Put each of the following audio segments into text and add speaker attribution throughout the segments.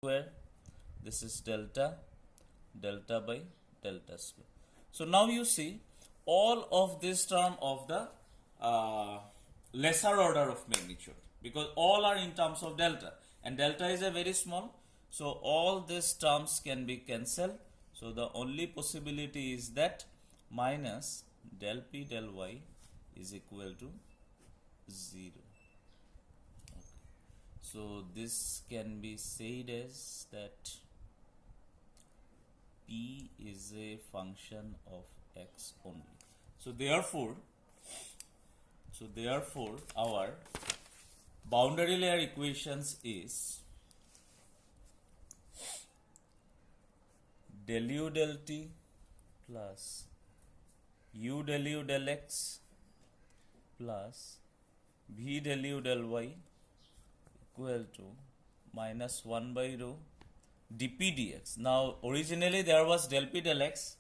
Speaker 1: square, this is delta by delta square. So now you see all of this term of the lesser order of magnitude, because all are in terms of delta and delta is a very small, so all these terms can be cancelled. So the only possibility is that minus del p del y is equal to 0. Okay. So this can be said as that p is a function of x only. So therefore our boundary layer equations is del u del t plus u del u del x plus v del u del y equal to minus 1 by rho dp dx. Now originally there was del p del x,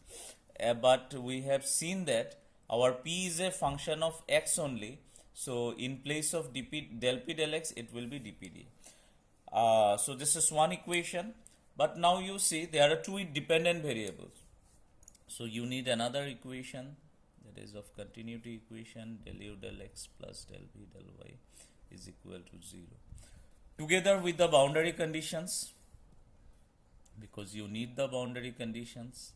Speaker 1: but we have seen that our p is a function of x only, so in place of dp del p del x it will be dp dx. So this is one equation, but now you see there are two dependent variables, so you need another equation, that is of continuity equation, del u del x plus del v del y is equal to 0, together with the boundary conditions, because you need the boundary conditions.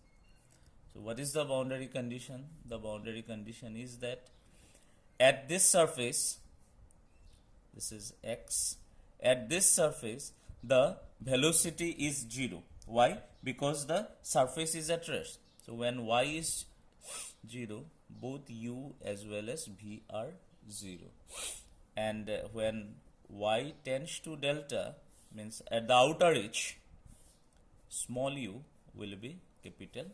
Speaker 1: So what is the boundary condition? The boundary condition is that at this surface, this is x, at this surface the velocity is 0. Why? Because the surface is at rest. So when y is 0, both u as well as v are 0. And when y tends to delta, means at the outer edge, small u will be capital.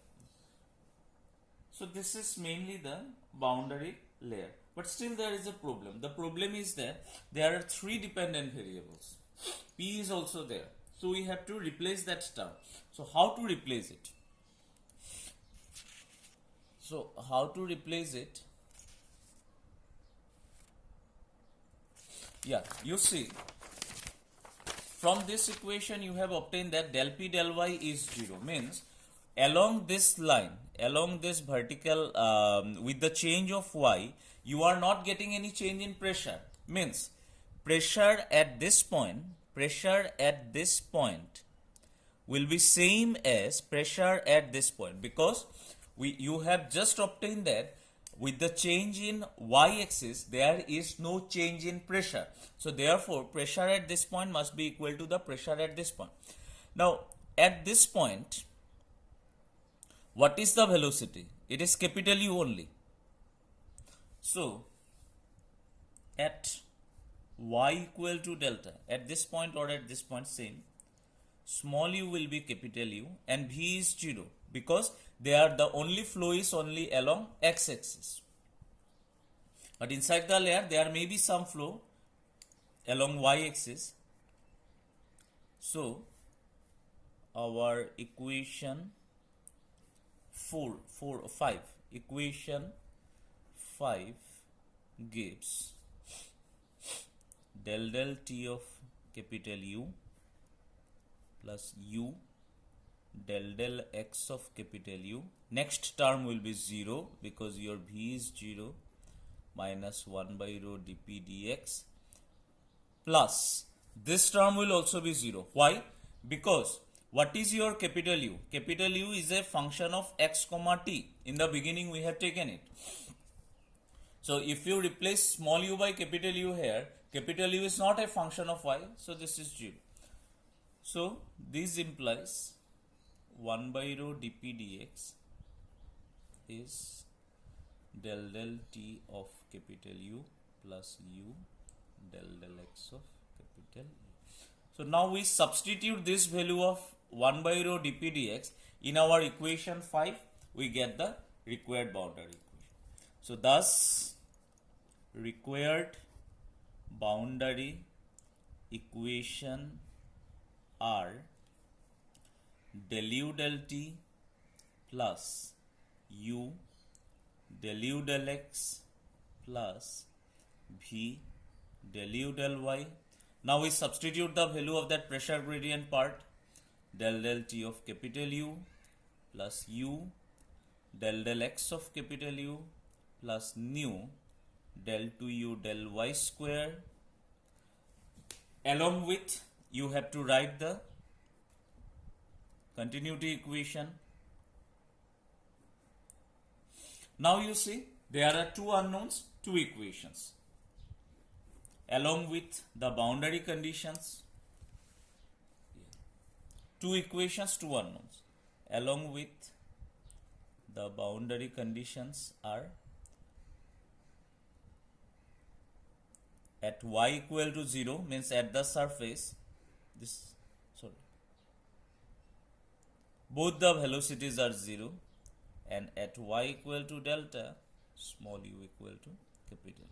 Speaker 1: So this is mainly the boundary layer. But still there is a problem. The problem is that there are three dependent variables. P is also there. So we have to replace that term. So how to replace it? Yeah, you see, from this equation you have obtained that del p del y is 0, means along this line, along this vertical, with the change of y, you are not getting any change in pressure. Means pressure at this point will be same as pressure at this point, because you have just obtained that with the change in y-axis there is no change in pressure. So therefore pressure at this point must be equal to the pressure at this point. Now at this point, what is the velocity? It is capital U only. So at y equal to delta, at this point or at this point same, small u will be capital U and v is 0, because the only flow is only along x-axis. But inside the layer there may be some flow along y-axis. So our equation 5 gives del t of capital U plus u del x of capital U. Next term will be 0 because your v is 0, minus 1 by rho dp dx, plus this term will also be 0. Why? Because what is your capital U? Capital U is a function of x comma t. In the beginning we have taken it. So if you replace small u by capital U here, capital U is not a function of y, so this is 0. So this implies 1 by rho dp dx is del t of capital U plus u del x of capital U. So now we substitute this value of 1 by rho dp dx in our equation 5, we get the required boundary equation. So thus required boundary equation are del u del t plus u del u del x plus v del u del y. Now we substitute the value of that pressure gradient part. del t of capital U plus U del x of capital U plus nu del 2U del y square. Along with, you have to write the continuity equation. Now you see there are two unknowns, two equations. Along with the boundary conditions, two equations, two unknowns. Along with the boundary conditions are at y equal to 0, means at the surface, both the velocities are 0, and at y equal to delta, small u equal to capital.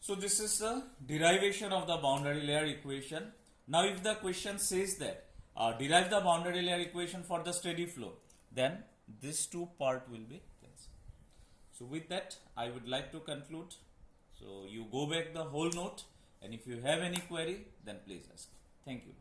Speaker 1: So this is the derivation of the boundary layer equation. Now if the question says that derive the boundary layer equation for the steady flow, then this two part will be cancelled. So with that, I would like to conclude. So you go back the whole note, and if you have any query, then please ask. Thank you.